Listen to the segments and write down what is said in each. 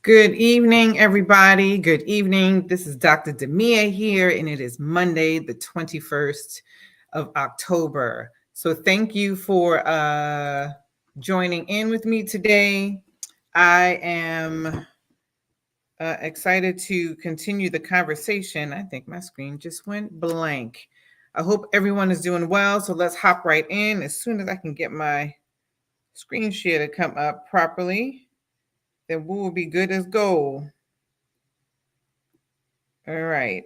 Good evening, everybody. Good evening. This is Dr. Demia here, and it is Monday, the 21st of October. So thank you for joining in with me today. I am excited to continue the conversation. I think my screen just went blank. I hope everyone is doing well. So let's hop right in as soon as I can get my screen share to come up properly. Then we will be good as gold. All right.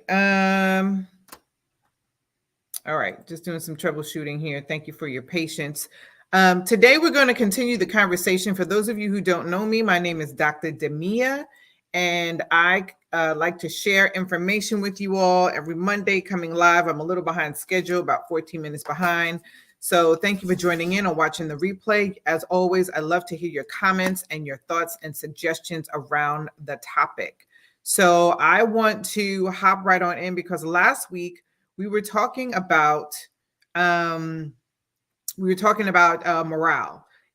All right. Just doing some troubleshooting here. Thank you for your patience. Today, we're going to continue the conversation. For those of you who don't know me, my name is Dr. Demia, and I like to share information with you all every Monday coming live. I'm a little behind schedule, about 14 minutes behind. So thank you for joining in or watching the replay. As always, I love to hear your comments and your thoughts and suggestions around the topic. So I want to hop right on in because last week we were talking about morale,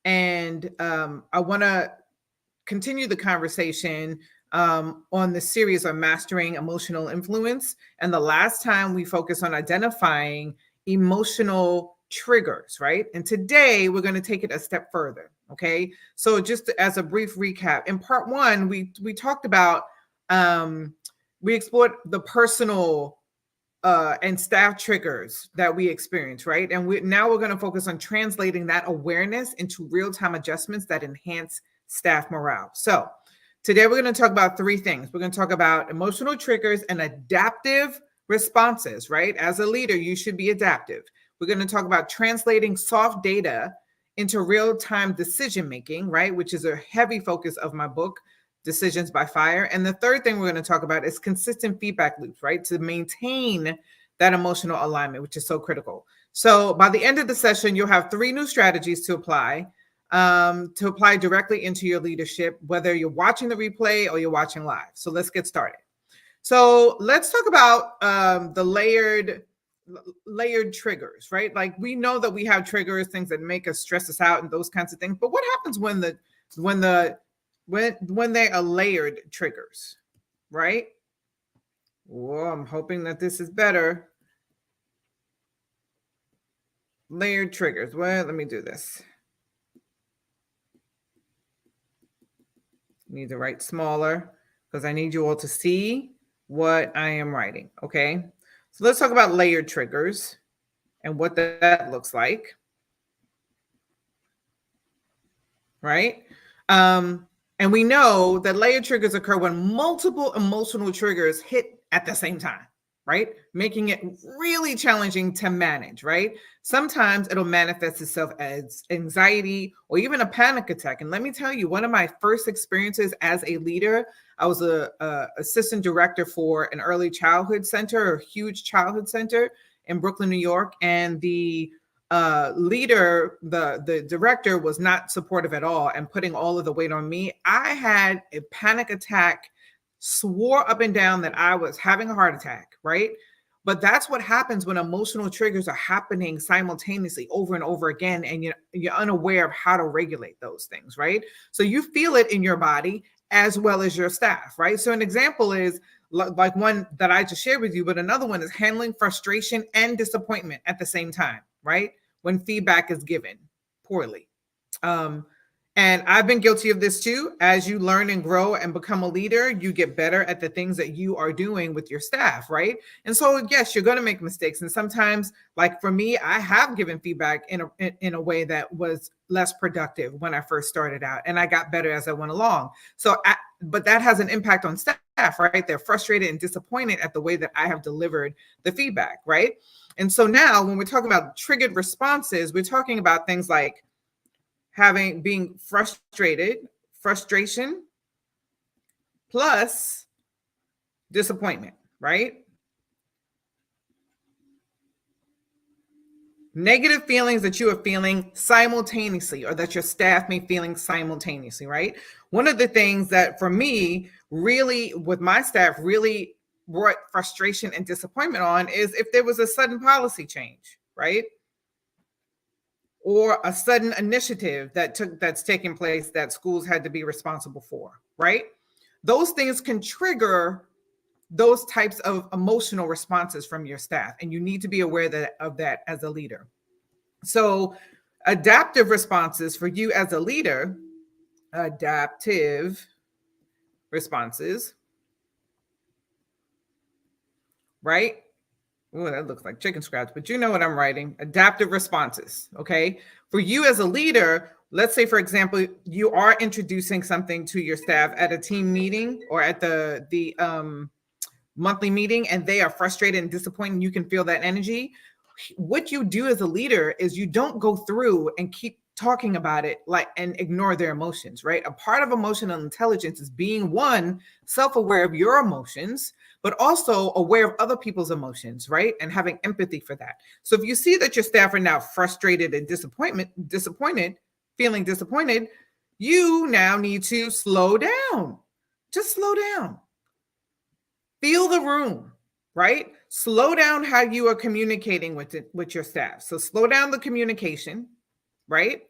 and I want to continue the conversation on the series on mastering emotional influence. And the last time we focused on identifying emotional triggers, right? And today we're going to take it a step further. Okay. So just as a brief recap, in part one, we talked about we explored the personal and staff triggers that we experience, right? And now we're going to focus on translating that awareness into real-time adjustments that enhance staff morale. So today we're going to talk about three things. We're going to talk about emotional triggers and adaptive responses, right? As a leader, you should be adaptive. We're going to talk about translating soft data into real-time decision-making, right? Which is a heavy focus of my book, Decisions by Fire. And the third thing we're going to talk about is consistent feedback loops, right? To maintain that emotional alignment, which is so critical. So by the end of the session, you'll have three new strategies to apply directly into your leadership, whether you're watching the replay or you're watching live. So let's get started. So let's talk about the layered triggers, right? Like we know that we have triggers, things that make us stress us out and those kinds of things. But what happens when they are layered triggers, right? Well, I'm hoping that this is better. Layered triggers. Well, let me do this. Need to write smaller because I need you all to see what I am writing, okay? So let's talk about layered triggers and what that looks like, right? And we know that layered triggers occur when multiple emotional triggers hit at the same time, right? Making it really challenging to manage, right? Sometimes it'll manifest itself as anxiety or even a panic attack. And let me tell you, one of my first experiences as a leader, I was a assistant director for an early childhood center, a huge childhood center in Brooklyn, New York. And the leader, the director, was not supportive at all and putting all of the weight on me. I had a panic attack, swore up and down that I was having a heart attack, right? But that's what happens when emotional triggers are happening simultaneously over and over again, and you're unaware of how to regulate those things, right? So you feel it in your body as well as your staff, right? So an example is like one that I just shared with you, but another one is handling frustration and disappointment at the same time, right? When feedback is given poorly. And I've been guilty of this too. As you learn and grow and become a leader, you get better at the things that you are doing with your staff, right? And so, yes, you're going to make mistakes. And sometimes, like for me, I have given feedback in a way that was less productive when I first started out, and I got better as I went along. But that has an impact on staff, right? They're frustrated and disappointed at the way that I have delivered the feedback, right? And so now when we're talking about triggered responses, we're talking about things like being frustration plus disappointment, right? Negative feelings that you are feeling simultaneously, or that your staff may be feeling simultaneously, right? One of the things that for me really with my staff really brought frustration and disappointment on is if there was a sudden policy change, right? Or a sudden initiative that's taking place that schools had to be responsible for, right? Those things can trigger those types of emotional responses from your staff, and you need to be aware of that as a leader. So adaptive responses for you as a leader, adaptive responses, right? Oh, that looks like chicken scratch, but you know what I'm writing. Adaptive responses, okay? For you as a leader, let's say, for example, you are introducing something to your staff at a team meeting or at the monthly meeting, and they are frustrated and disappointed. You can feel that energy. What you do as a leader is you don't go through and keep talking about it like and ignore their emotions, right? A part of emotional intelligence is being, one, self-aware of your emotions, but also aware of other people's emotions, right? And having empathy for that. So if you see that your staff are now frustrated and feeling disappointed, you now need to slow down. Just slow down. Feel the room, right? Slow down how you are communicating with your staff. So slow down the communication, right?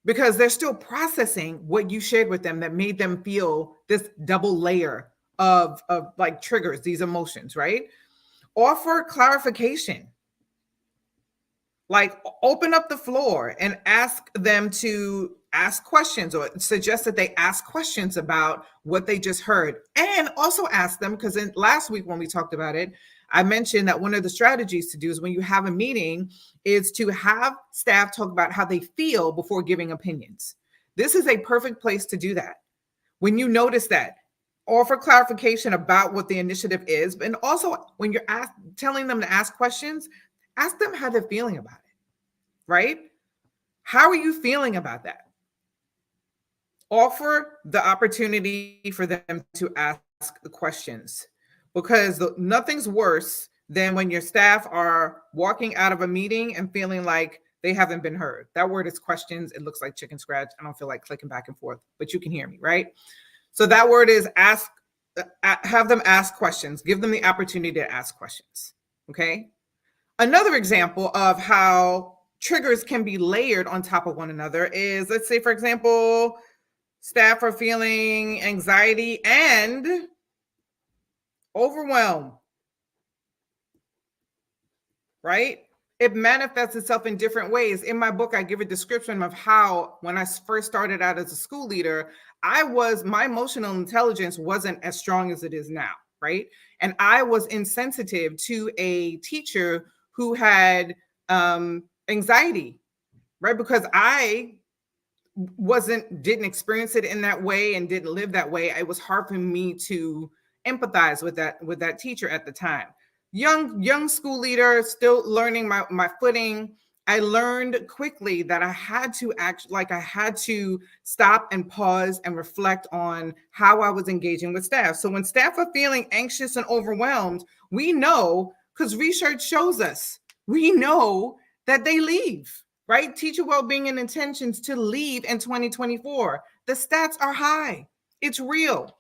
Because they're still processing what you shared with them that made them feel this double layer of like triggers, these emotions, right? Offer clarification. Like open up the floor and ask them to ask questions or suggest that they ask questions about what they just heard. And also ask them, because in last week when we talked about it, I mentioned that one of the strategies to do is when you have a meeting is to have staff talk about how they feel before giving opinions. This is a perfect place to do that. When you notice that, offer clarification about what the initiative is, and also when you're telling them to ask questions, ask them how they're feeling about it, right? How are you feeling about that? Offer the opportunity for them to ask the questions, because nothing's worse than when your staff are walking out of a meeting and feeling like they haven't been heard. That word is questions. It looks like chicken scratch. I don't feel like clicking back and forth, but you can hear me, right? So that word is ask, have them ask questions, give them the opportunity to ask questions, okay? Another example of how triggers can be layered on top of one another is, let's say, for example, staff are feeling anxiety and overwhelm, right? It manifests itself in different ways. In my book, I give a description of how, when I first started out as a school leader, my emotional intelligence wasn't as strong as it is now, right? And I was insensitive to a teacher who had anxiety, right? Because I didn't experience it in that way and didn't live that way. It was hard for me to empathize with that teacher at the time. Young school leader, still learning my footing. I learned quickly that I had to stop and pause and reflect on how I was engaging with staff. So when staff are feeling anxious and overwhelmed, we know, because research shows us, we know that they leave, right? Teacher well-being and intentions to leave in 2024. The stats are high. It's real,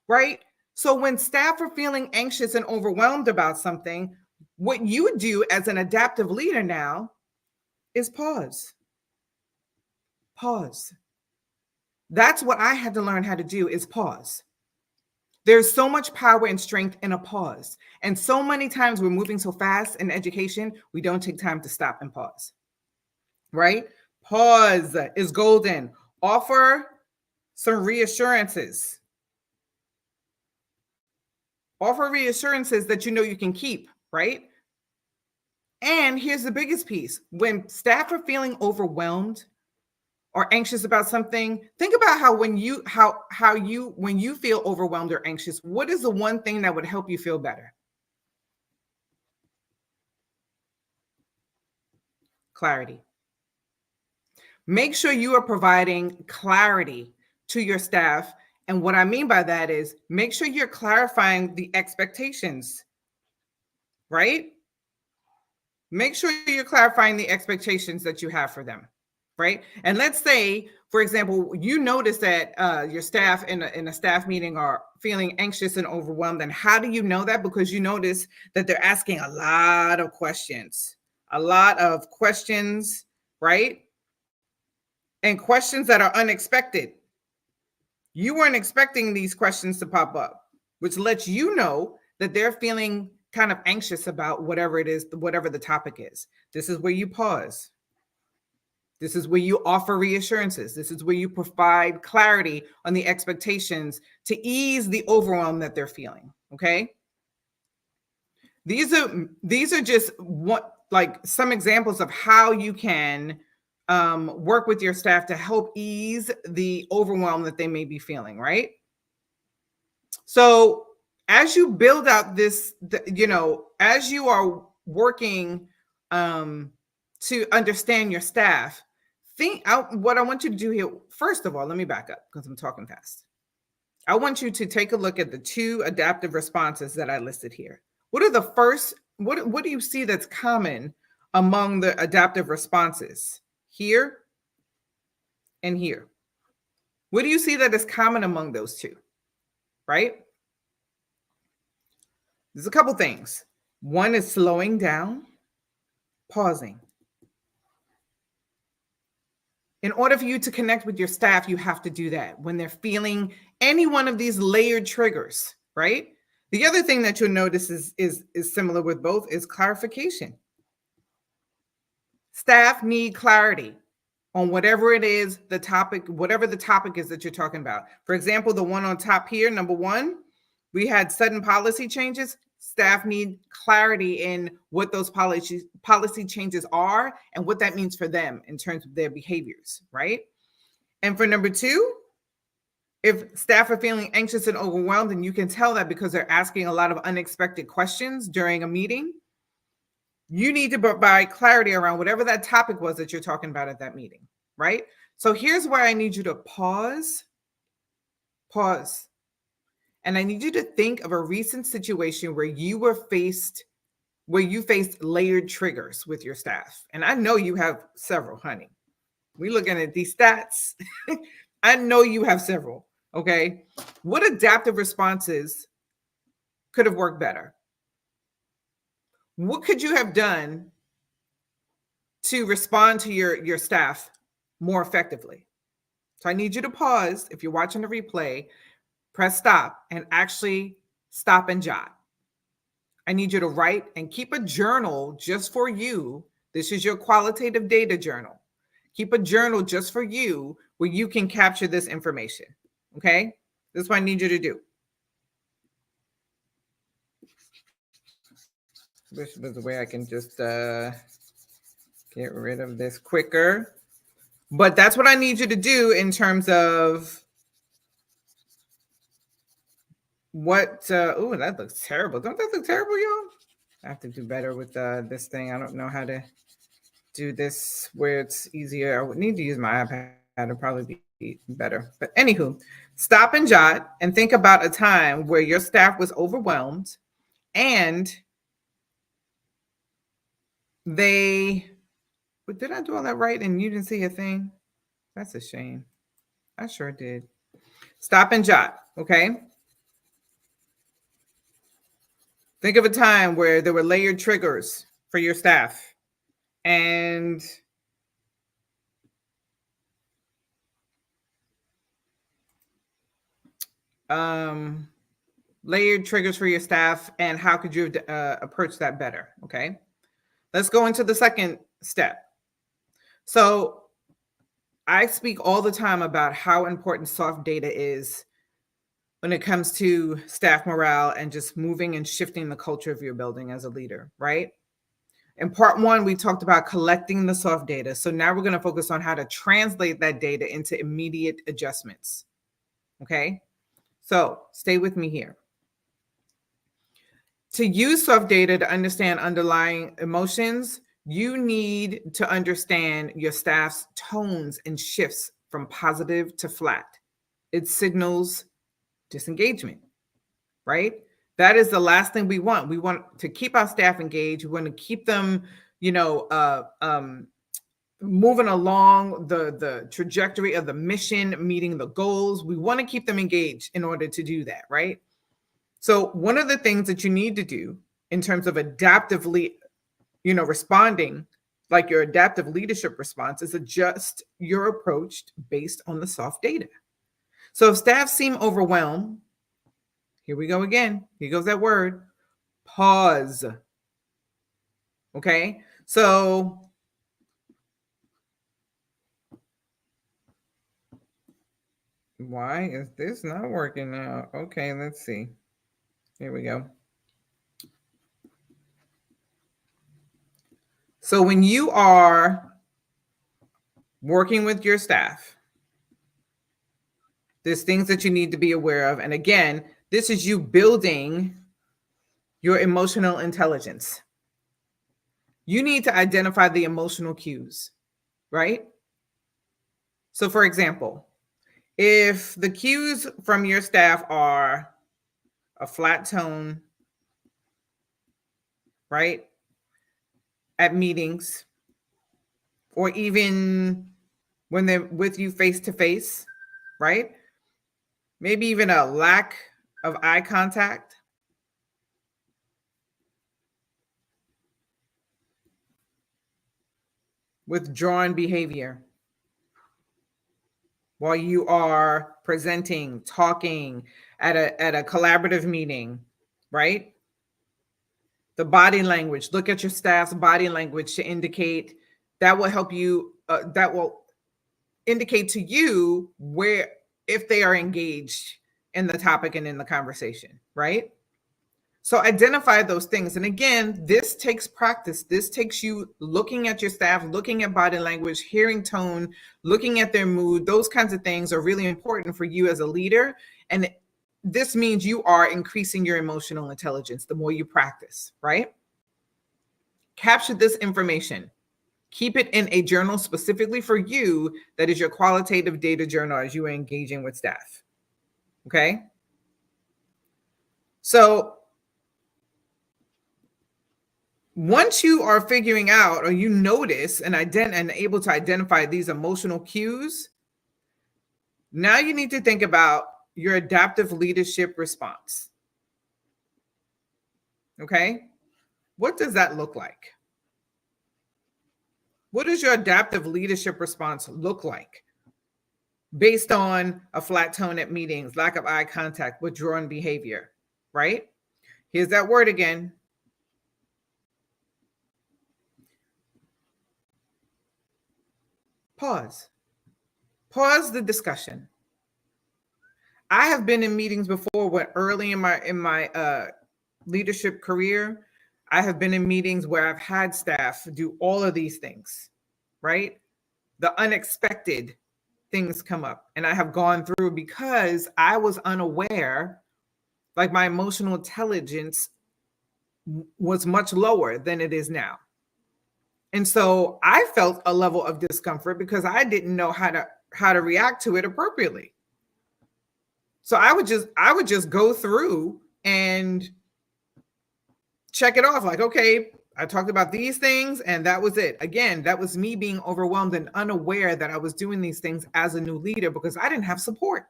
right? So when staff are feeling anxious and overwhelmed about something, what you do as an adaptive leader now is pause. Pause. That's what I had to learn how to do, is pause. There's so much power and strength in a pause. And so many times we're moving so fast in education, we don't take time to stop and pause, right? Pause is golden. Offer some reassurances. Offer reassurances that you know you can keep, right? And here's the biggest piece. When staff are feeling overwhelmed or anxious about something, think about how when you feel overwhelmed or anxious, what is the one thing that would help you feel better? Clarity. Make sure you are providing clarity to your staff. And what I mean by that is make sure you're clarifying the expectations, right? Make sure you're clarifying the expectations that you have for them, right? And let's say, for example, you notice that your staff in a staff meeting are feeling anxious and overwhelmed. And how do you know that? Because you notice that they're asking a lot of questions, right? And questions that are unexpected. You weren't expecting these questions to pop up, which lets you know that they're feeling kind of anxious about whatever it is, whatever the topic is. This is where you pause. This is where you offer reassurances. This is where you provide clarity on the expectations to ease the overwhelm that they're feeling. Okay. These are just what, like, some examples of how you can work with your staff to help ease the overwhelm that they may be feeling, right? So as you build out this, as you are working to understand your staff, think out what I want you to do here. First of all, let me back up because I'm talking fast. I want you to take a look at the 2 adaptive responses that I listed here. What are the first, what do you see that's common among the adaptive responses here and here? What do you see that is common among those 2, right? There's a couple things. One is slowing down, pausing. In order for you to connect with your staff, you have to do that when they're feeling any one of these layered triggers, right? The other thing that you'll notice is similar with both is clarification. Staff need clarity on whatever it is, the topic, whatever the topic is that you're talking about. For example, the one on top here, number 1, we had sudden policy changes. Staff need clarity in what those policy changes are and what that means for them in terms of their behaviors, right? And for number 2, if staff are feeling anxious and overwhelmed, and you can tell that because they're asking a lot of unexpected questions during a meeting, you need to provide clarity around whatever that topic was that you're talking about at that meeting, right? So here's where I need you to pause. And I need you to think of a recent situation where you faced layered triggers with your staff. And I know you have several, honey. We're looking at these stats. I know you have several. Okay. What adaptive responses could have worked better? What could you have done to respond to your staff more effectively? So I need you to pause. If you're watching the replay, press stop and actually stop and jot. I need you to write and keep a journal just for you. This is your qualitative data journal. Keep a journal just for you where you can capture this information. Okay? This is what I need you to do. Wish there's a way I can just get rid of this quicker. But that's what I need you to do in terms of what, oh, that looks terrible. Don't that look terrible, y'all? I have to do better with this thing. I don't know how to do this where it's easier. I would need to use my iPad. It'll probably be better. But anywho, stop and jot and think about a time where your staff was overwhelmed and did I do all that right and you didn't see a thing? That's a shame. I sure did. Stop and jot, okay? Think of a time where there were layered triggers for your staff and layered triggers for your staff, and how could you approach that better? Okay, let's go into the second step. So I speak all the time about how important soft data is when it comes to staff morale and just moving and shifting the culture of your building as a leader, right? In part 1, we talked about collecting the soft data. So now we're going to focus on how to translate that data into immediate adjustments. Okay, so stay with me here. To use soft data to understand underlying emotions, you need to understand your staff's tones and shifts from positive to flat. It signals disengagement, right? That is the last thing we want. We want to keep our staff engaged. We want to keep them, moving along the trajectory of the mission, meeting the goals. We want to keep them engaged in order to do that, right? So one of the things that you need to do in terms of adaptively, responding, like your adaptive leadership response, is adjust your approach based on the soft data. So if staff seem overwhelmed, here we go again. Here goes that word, pause. Okay. So why is this not working now? Okay, let's see. Here we go. So when you are working with your staff, there's things that you need to be aware of. And again, this is you building your emotional intelligence. You need to identify the emotional cues, right? So for example, if the cues from your staff are a flat tone, right, at meetings, or even when they're with you face to face, right? Maybe even a lack of eye contact. Withdrawn behavior while you are presenting, talking at a collaborative meeting, right? The body language, look at your staff's body language to indicate that will help you, that will indicate to you where, if they are engaged in the topic and in the conversation, right? So identify those things. And again, this takes practice. This takes you looking at your staff, looking at body language, hearing tone, looking at their mood. Those kinds of things are really important for you as a leader. And this means you are increasing your emotional intelligence the more you practice, right? Capture this information. Keep it in a journal specifically for you that is your qualitative data journal as you are engaging with staff. Okay? So once you are figuring out, or you notice and able to identify these emotional cues, now you need to think about your adaptive leadership response. Okay? What does that look like? What does your adaptive leadership response look like based on a flat tone at meetings, lack of eye contact, withdrawn behavior, right? Here's that word again. Pause. Pause the discussion. I have been in meetings before where early in my leadership career, I have been in meetings where I've had staff do all of these things, right? The unexpected things come up, and I have gone through because I was unaware, like my emotional intelligence was much lower than it is now. And so I felt a level of discomfort because I didn't know how to react to it appropriately. So I would just go through and check it off, like, okay, I talked about these things and that was it. Again, that was me being overwhelmed and unaware that I was doing these things as a new leader because I didn't have support,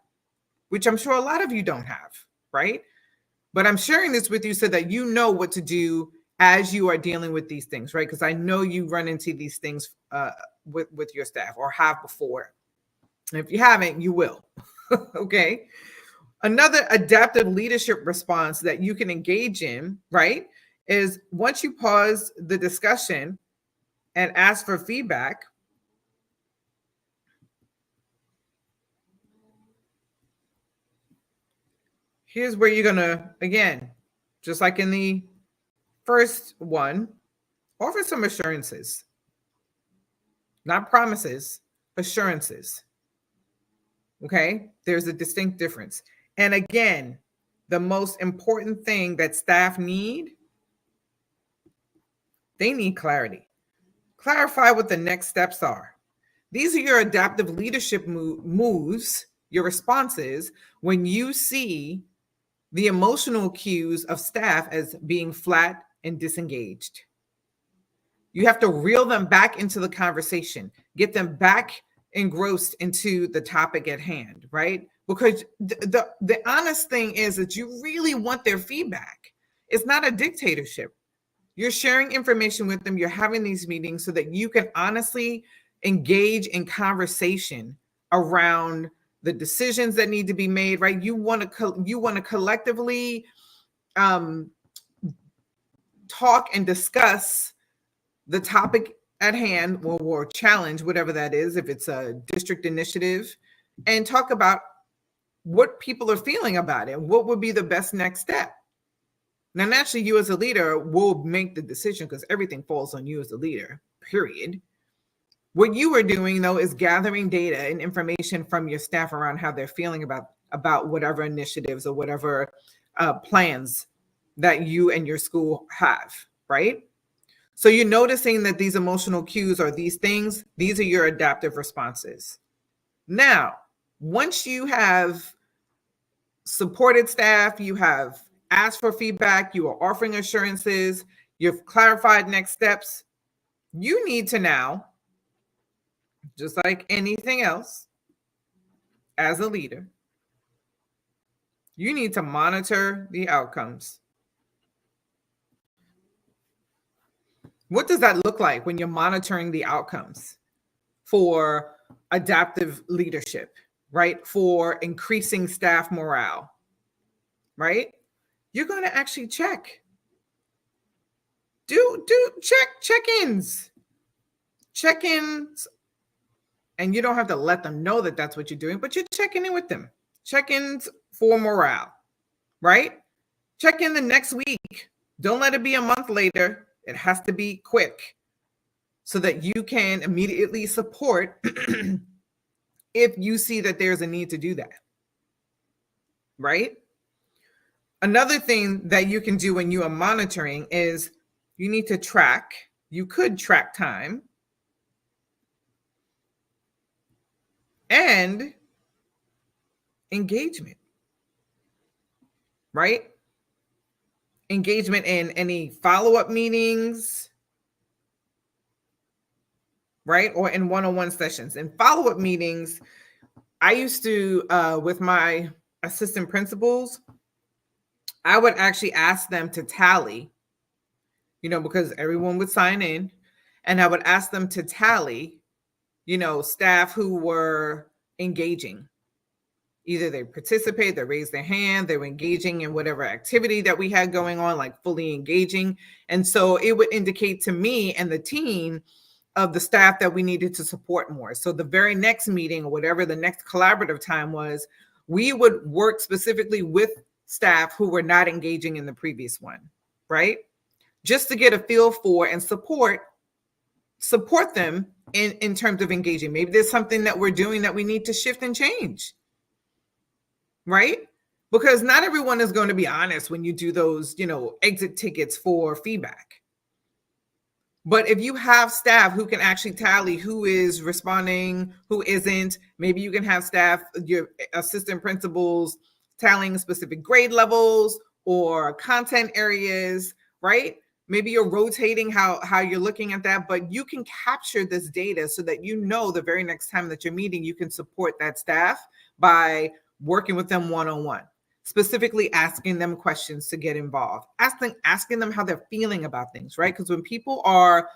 which I'm sure a lot of you don't have, right? But I'm sharing this with you so that you know what to do as you are dealing with these things, right? Because I know you run into these things with your staff or have before. And if you haven't, you will. Okay. Another adaptive leadership response that you can engage in, right, is once you pause the discussion and ask for feedback, here's where you're going to, again, just like in the first one, offer some assurances, not promises, assurances. Okay, there's a distinct difference. And again, the most important thing that staff need, they need clarity. Clarify what the next steps are. These are your adaptive leadership moves, your responses when you see the emotional cues of staff as being flat and disengaged. You have to reel them back into the conversation, get them back engrossed into the topic at hand, right? Because the honest thing is that you really want their feedback. It's not a dictatorship. You're sharing information with them. You're having these meetings so that you can honestly engage in conversation around the decisions that need to be made, right? You want to collectively talk and discuss the topic at hand, or challenge, whatever that is, if it's a district initiative, and talk about what people are feeling about it. What would be the best next step? Now, naturally, you as a leader will make the decision because everything falls on you as a leader, period. What you are doing, though, is gathering data and information from your staff around how they're feeling about whatever initiatives or whatever plans that you and your school have, right? So you're noticing that these emotional cues are these things. These are your adaptive responses. Now, once you have supported staff, you have asked for feedback, you are offering assurances, you've clarified next steps, you need to now, just like anything else, as a leader, you need to monitor the outcomes. What does that look like when you're monitoring the outcomes for adaptive leadership, right? For increasing staff morale, right? You're going to actually check. Do check-ins. Check-ins. And you don't have to let them know that that's what you're doing, but you're checking in with them. Check-ins for morale, right? Check in the next week. Don't let it be a month later. It has to be quick so that you can immediately support if you see that there's a need to do that, right? Another thing that you can do when you are monitoring is you need to track. You could track time and engagement, right? Engagement in any follow-up meetings, right? Or in one-on-one sessions. In follow-up meetings, I used to, with my assistant principals, I would actually ask them to tally, because everyone would sign in, and I would ask them to tally, staff who were engaging. Either they participate, they raised their hand, they were engaging in whatever activity that we had going on, like fully engaging. And so it would indicate to me and the team of the staff that we needed to support more. So the very next meeting or whatever the next collaborative time was, we would work specifically with staff who were not engaging in the previous one, right? Just to get a feel for and support them in terms of engaging. Maybe there's something that we're doing that we need to shift and change, right? Because not everyone is going to be honest when you do those, exit tickets for feedback. But if you have staff who can actually tally who is responding, who isn't, maybe you can have staff, your assistant principals, tallying specific grade levels or content areas, right? Maybe you're rotating how you're looking at that, but you can capture this data so that the very next time that you're meeting, you can support that staff by working with them one-on-one, specifically asking them questions to get involved, asking them how they're feeling about things, right? Because when people are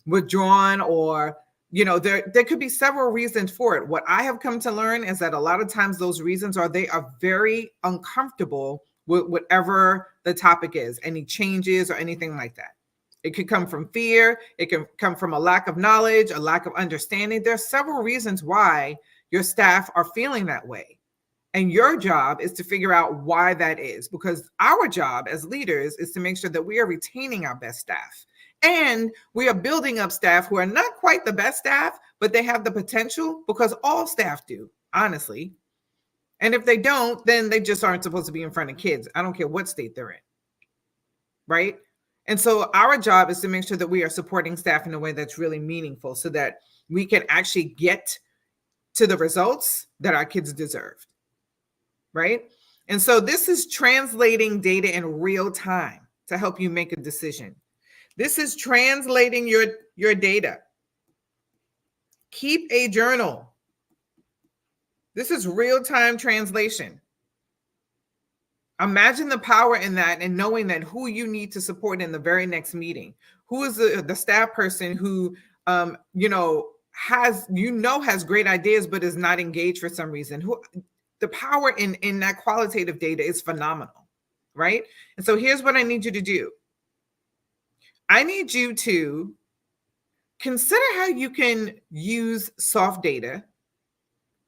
withdrawn or, there could be several reasons for it. What I have come to learn is that a lot of times those reasons they are very uncomfortable with whatever the topic is, any changes or anything like that. It could come from fear. It can come from a lack of knowledge, a lack of understanding. There are several reasons why your staff are feeling that way. And your job is to figure out why that is, because our job as leaders is to make sure that we are retaining our best staff. And we are building up staff who are not quite the best staff, but they have the potential, because all staff do, honestly. And if they don't, then they just aren't supposed to be in front of kids. I don't care what state they're in, right? And so our job is to make sure that we are supporting staff in a way that's really meaningful so that we can actually get to the results that our kids deserve, right? And so this is translating data in real time to help you make a decision. This is translating your data. Keep a journal. This is real-time translation. Imagine the power in that and knowing that who you need to support in the very next meeting. Who is the staff person who, has great ideas but is not engaged for some reason, the power in that qualitative data is phenomenal, right? And so here's what I need you to do. I need you to consider how you can use soft data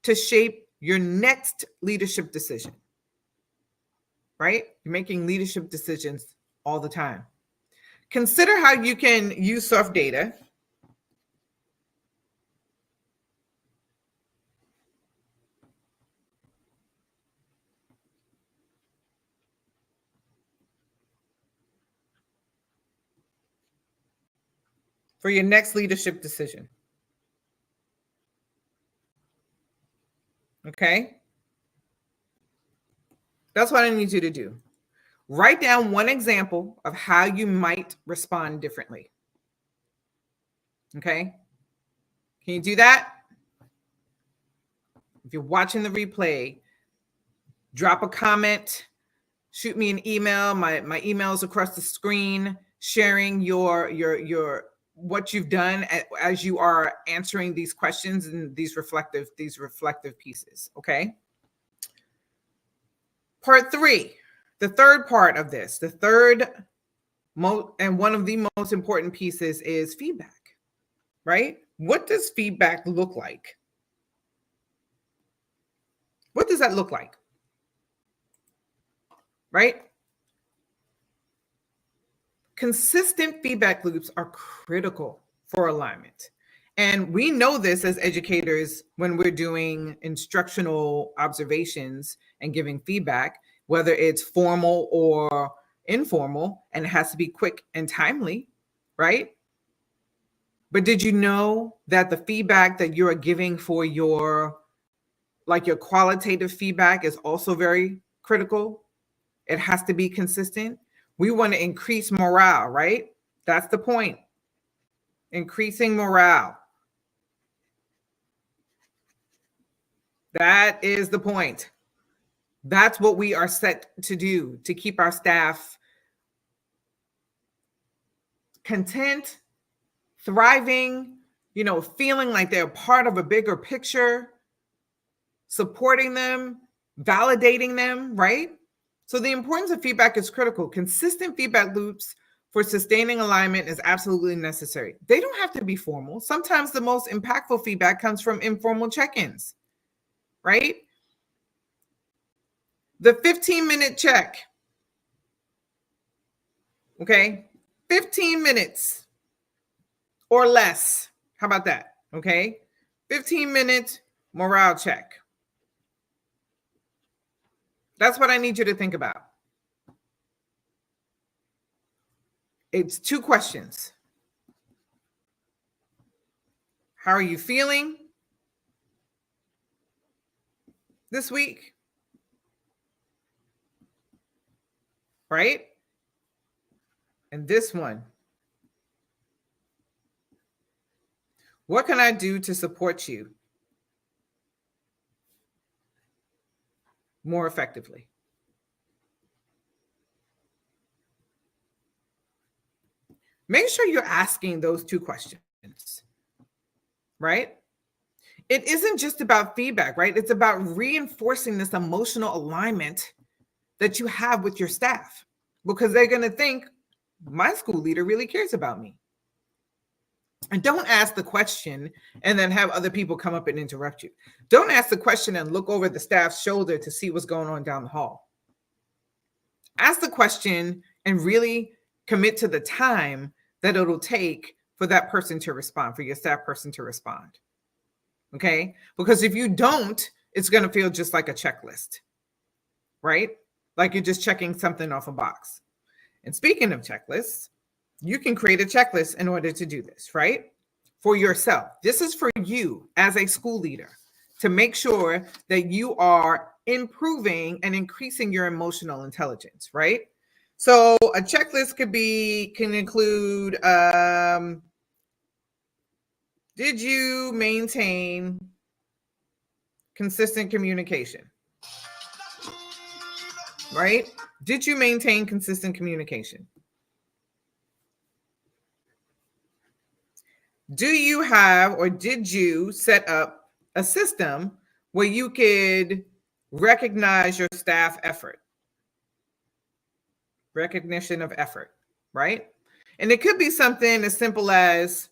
to shape your next leadership decision, right? You're making leadership decisions all the time. Consider how you can use soft data for your next leadership decision. Okay? That's what I need you to do. Write down one example of how you might respond differently. Okay? Can you do that? If you're watching the replay, drop a comment, shoot me an email. My email's across the screen, sharing your what you've done as you are answering these questions and these reflective pieces. Okay. Part 3, the third part of this, and one of the most important pieces is feedback, right? What does feedback look like? What does that look like? Right? Consistent feedback loops are critical for alignment. And we know this as educators when we're doing instructional observations and giving feedback, whether it's formal or informal, and it has to be quick and timely, right? But did you know that the feedback that you are giving for your qualitative feedback is also very critical? It has to be consistent. We want to increase morale, right? That's the point. Increasing morale. That is the point. That's what we are set to do, to keep our staff content, thriving, feeling like they're part of a bigger picture, supporting them, validating them, right? So the importance of feedback is critical. Consistent feedback loops for sustaining alignment is absolutely necessary. They don't have to be formal. Sometimes the most impactful feedback comes from informal check-ins, right? The 15-minute check. Okay? 15 minutes or less. How about that? Okay? 15-minute morale check. That's what I need you to think about. It's 2 questions. How are you feeling this week? Right? And this one. What can I do to support you more effectively? Make sure you're asking those 2 questions, right? It isn't just about feedback, right? It's about reinforcing this emotional alignment that you have with your staff, because they're going to think, my school leader really cares about me. And don't ask the question and then have other people come up and interrupt you. Don't ask the question and look over the staff's shoulder to see what's going on down the hall. Ask the question and really commit to the time that it'll take for that person to respond, for your staff person to respond. Okay? Because if you don't, it's going to feel just like a checklist, right? Like you're just checking something off a box. And speaking of checklists, you can create a checklist in order to do this, right? For yourself. This is for you as a school leader to make sure that you are improving and increasing your emotional intelligence, right? So a checklist can include, did you maintain consistent communication? Right? Did you maintain consistent communication? Do you have or did you set up a system where you could recognize your staff effort? Recognition of effort, right? And it could be something as simple as,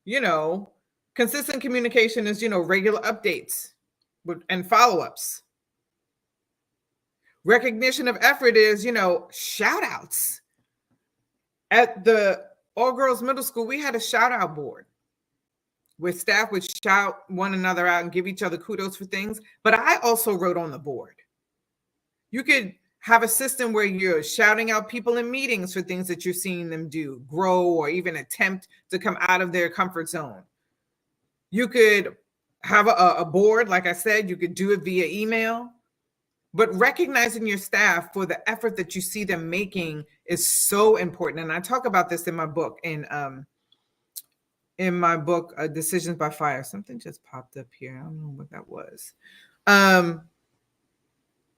you know, consistent communication is, regular updates and follow ups. Recognition of effort is, shout outs. At the all girls middle school, we had a shout out board where staff would shout one another out and give each other kudos for things. But I also wrote on the board. You could have a system where you're shouting out people in meetings for things that you're seeing them do, grow, or even attempt to come out of their comfort zone. You could have a board, like I said, you could do it via email. But recognizing your staff for the effort that you see them making is so important. And I talk about this in my book, Decisions by Fire. Something just popped up here. I don't know what that was.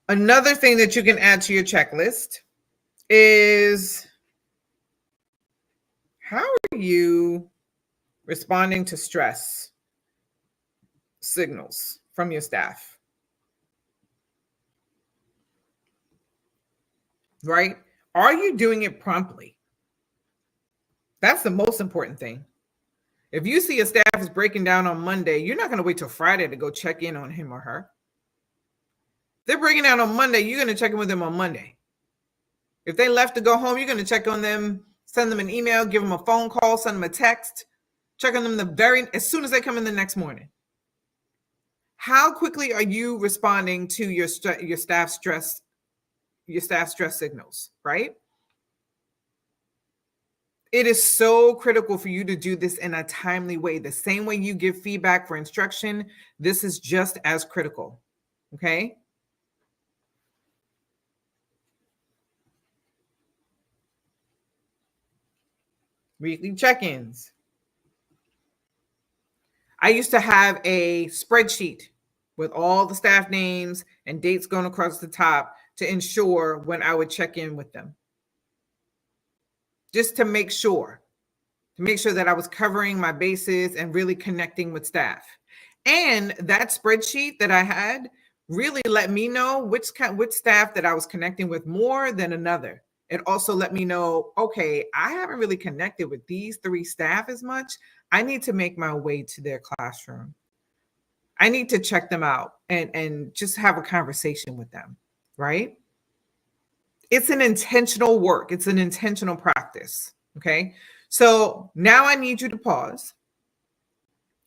Another thing that you can add to your checklist is, how are you responding to stress signals from your staff? Right? Are you doing it promptly? That's the most important thing. If you see a staff is breaking down on Monday, you're not going to wait till Friday to go check in on him or her. They're breaking down on Monday, you're going to check in with them on Monday. If they left to go home, you're going to check on them, send them an email, give them a phone call, send them a text, check on them as soon as they come in the next morning. How quickly are you responding to your staff stress signals, right? It is so critical for you to do this in a timely way. The same way you give feedback for instruction, this is just as critical, okay? Weekly check-ins. I used to have a spreadsheet with all the staff names and dates going across the top to ensure when I would check in with them. Just to make sure that I was covering my bases and really connecting with staff. And that spreadsheet that I had really let me know which staff that I was connecting with more than another. It also let me know, okay, I haven't really connected with these 3 staff as much. I need to make my way to their classroom. I need to check them out and just have a conversation with them, right? It's an intentional work. It's an intentional practice, okay? So now I need you to pause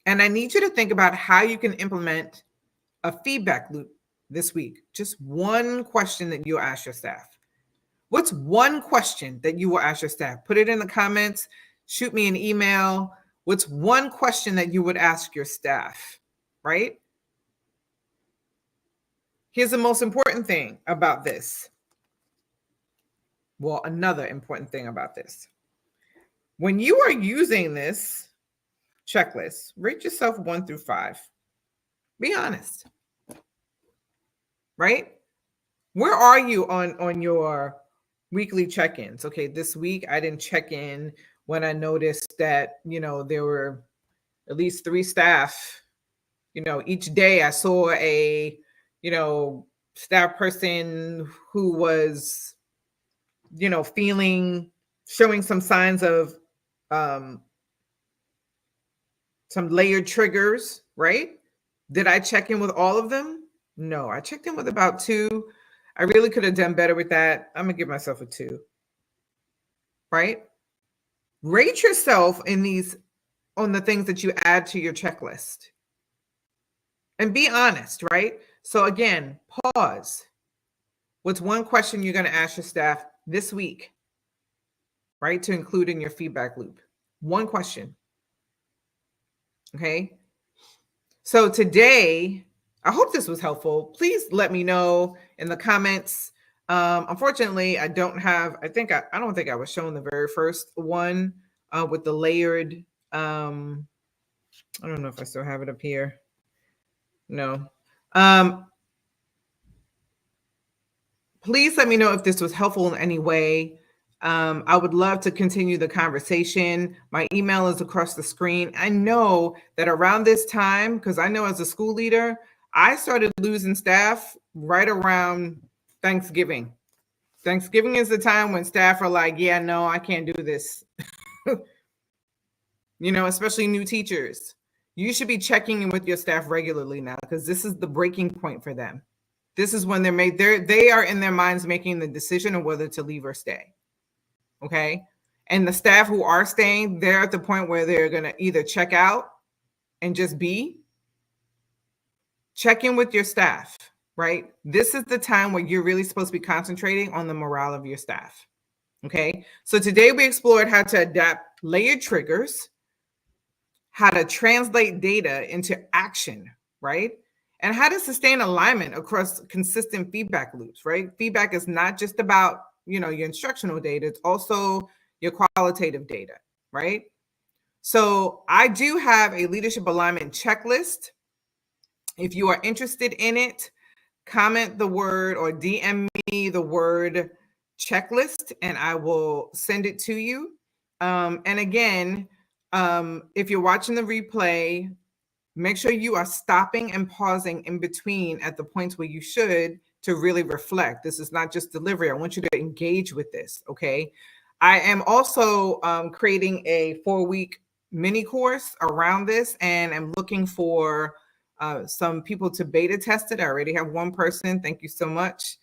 and I need you to think about how you can implement a feedback loop this week. Just one question that you'll ask your staff. What's one question that you will ask your staff? Put it in the comments, shoot me an email. What's one question that you would ask your staff, right? Here's the most important thing about this. Well, another important thing about this. When you are using this checklist, rate yourself 1 through 5. Be honest, right? Where are you on your weekly check-ins? Okay, this week I didn't check in when I noticed that, there were at least 3 staff. Each day I saw a, staff person who was, showing some signs of some layered triggers, right? Did I check in with all of them? No, I checked in with about 2. I really could have done better with that. I'm gonna give myself a 2, right? Rate yourself on the things that you add to your checklist. And be honest, right? So again, pause. What's one question you're gonna ask your staff this week, right? To include in your feedback loop. One question. Okay. So today, I hope this was helpful. Please let me know in the comments. Unfortunately, I don't think I was shown the very first one with the layered. I don't know if I still have it up here. No. Please let me know if this was helpful in any way. I would love to continue the conversation. My email is across the screen. I know that around this time, because I know as a school leader, I started losing staff right around Thanksgiving. Thanksgiving is the time when staff are like, yeah, no, I can't do this. Especially new teachers. You should be checking in with your staff regularly now, because this is the breaking point for them. This is when they are in their minds making the decision of whether to leave or stay. Okay. And the staff who are staying, they're at the point where they're going to either check out and just check in with your staff, right? This is the time where you're really supposed to be concentrating on the morale of your staff. Okay. So today we explored how to adapt layered triggers, how to translate data into action, right? And how to sustain alignment across consistent feedback loops, right? Feedback is not just about, your instructional data, it's also your qualitative data, right? So I do have a leadership alignment checklist. If you are interested in it, comment the word or DM me the word checklist and I will send it to you. And again, if you're watching the replay, make sure you are stopping and pausing in between at the points where you should to really reflect. This is not just delivery. I want you to engage with this, okay? I am also creating a 4-week mini course around this, and I'm looking for some people to beta test it. I already have one person. Thank you so much,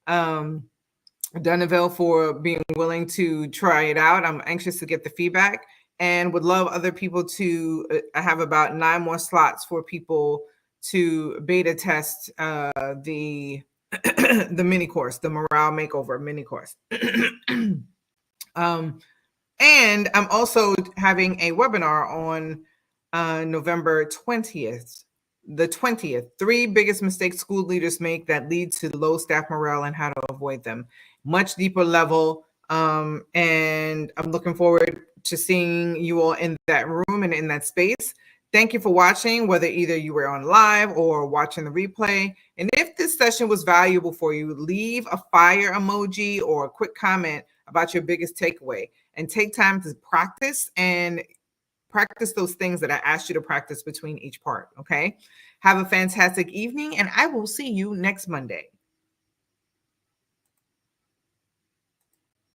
Dunaville, for being willing to try it out. I'm anxious to get the feedback and would love other people to. I have about 9 more slots for people to beta test the the mini course, the morale makeover mini course. And I'm also having a webinar on November 20th. The 20th, 3 biggest mistakes school leaders make that lead to low staff morale and how to avoid them. Much deeper level. And I'm looking forward to seeing you all in that room and in that space. Thank you for watching, whether either you were on live or watching the replay. And if this session was valuable for you, leave a fire emoji or a quick comment about your biggest takeaway, and take time to practice those things that I asked you to practice between each part. Okay. Have a fantastic evening, and I will see you next Monday.